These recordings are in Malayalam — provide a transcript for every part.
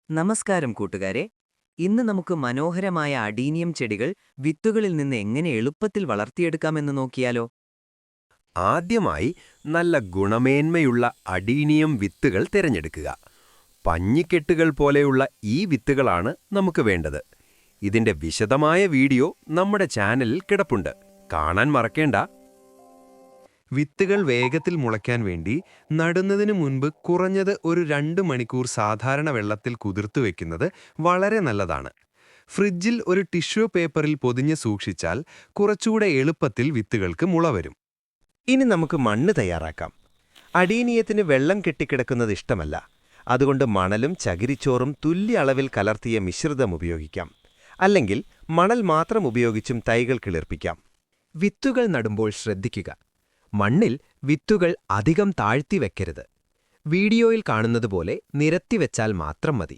നമസ്കാരം കൂട്ടുകാരെ. ഇന്ന് നമുക്ക് മനോഹരമായ അഡീനിയം ചെടികൾ വിത്തുകളിൽ നിന്ന് എങ്ങനെ എളുപ്പത്തിൽ വളർത്തിയെടുക്കാമെന്ന് നോക്കിയാലോ? ആദ്യമായി നല്ല ഗുണമേന്മയുള്ള അഡീനിയം വിത്തുകൾ തിരഞ്ഞെടുക്കുക. പഞ്ഞിക്കെട്ടുകൾ പോലെയുള്ള ഈ വിത്തുകളാണ് നമുക്ക് വേണ്ടത്. ഇതിന്റെ വിശദമായ വീഡിയോ നമ്മുടെ ചാനലിൽ കിടപ്പുണ്ട്, കാണാൻ മറക്കേണ്ട. വിത്തുകൾ വേഗത്തിൽ മുളയ്ക്കാൻ വേണ്ടി നടുന്നതിനു മുൻപ് കുറഞ്ഞത് ഒരു 2 മണിക്കൂർ സാധാരണ വെള്ളത്തിൽ കുതിർത്തു വെക്കുന്നത് വളരെ നല്ലതാണ്. ഫ്രിഡ്ജിൽ ഒരു ടിഷ്യൂ പേപ്പറിൽ പൊതിഞ്ഞ് സൂക്ഷിച്ചാൽ കുറച്ചുകൂടെ എളുപ്പത്തിൽ വിത്തുകൾക്ക് മുള വരും. ഇനി നമുക്ക് മണ്ണ് തയ്യാറാക്കാം. അഡീനിയത്തിന് വെള്ളം കെട്ടിക്കിടക്കുന്നത് ഇഷ്ടമല്ല. അതുകൊണ്ട് മണലും ചകിരിച്ചോറും തുല്യ അളവിൽ കലർത്തിയ മിശ്രിതം ഉപയോഗിക്കാം. അല്ലെങ്കിൽ മണൽ മാത്രം ഉപയോഗിച്ചും തൈകൾ കിളിർപ്പിക്കാം. വിത്തുകൾ നടുമ്പോൾ ശ്രദ്ധിക്കുക. മണ്ണിൽ വിത്തുകൾ അധികം താഴ്ത്തി വെക്കരുത്. വീഡിയോയിൽ കാണുന്നതുപോലെ നിരത്തിവെച്ചാൽ മാത്രം മതി.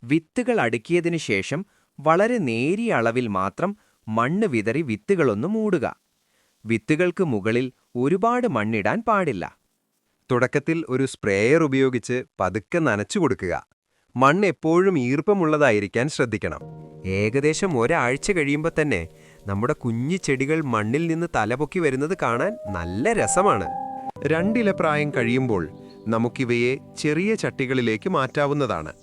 വിത്തുകൾ അടുക്കിയതിനു ശേഷം വളരെ നേരിയ അളവിൽ മാത്രം മണ്ണ് വിതറി വിത്തുകളൊന്ന് മൂടുക. വിത്തുകൾക്ക് മുകളിൽ ഒരുപാട് മണ്ണിടാൻ പാടില്ല. തുടക്കത്തിൽ ഒരു സ്പ്രേയർ ഉപയോഗിച്ച് പതുക്കെ നനച്ചു കൊടുക്കുക. മണ്ണ് എപ്പോഴും ഈർപ്പമുള്ളതായിരിക്കാൻ ശ്രദ്ധിക്കണം. ഏകദേശം ഒരാഴ്ച കഴിയുമ്പോൾ തന്നെ നമ്മുടെ കുഞ്ഞു ചെടികൾ മണ്ണിൽ നിന്ന് തലപൊക്കി വരുന്നത് കാണാൻ നല്ല രസമാണ്. 2 ഇല പ്രായം കഴിയുമ്പോൾ നമുക്കിവയെ ചെറിയ ചട്ടികളിലേക്ക് മാറ്റാവുന്നതാണ്.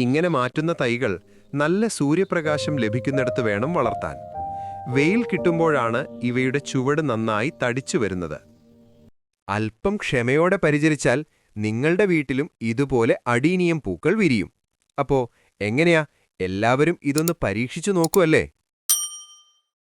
ഇങ്ങനെ മാറ്റുന്ന തൈകൾ നല്ല സൂര്യപ്രകാശം ലഭിക്കുന്നിടത്ത് വേണം വളർത്താൻ. വെയിൽ കിട്ടുമ്പോഴാണ് ഇവയുടെ ചുവട് നന്നായി തടിച്ചു വരുന്നത്. അല്പം ക്ഷമയോടെ പരിചരിച്ചാൽ നിങ്ങളുടെ വീട്ടിലും ഇതുപോലെ അഡീനിയം പൂക്കൾ വിരിയും. അപ്പോ എങ്ങനെയാ, എല്ലാവരും ഇതൊന്ന് പരീക്ഷിച്ചു നോക്കുമല്ലേ?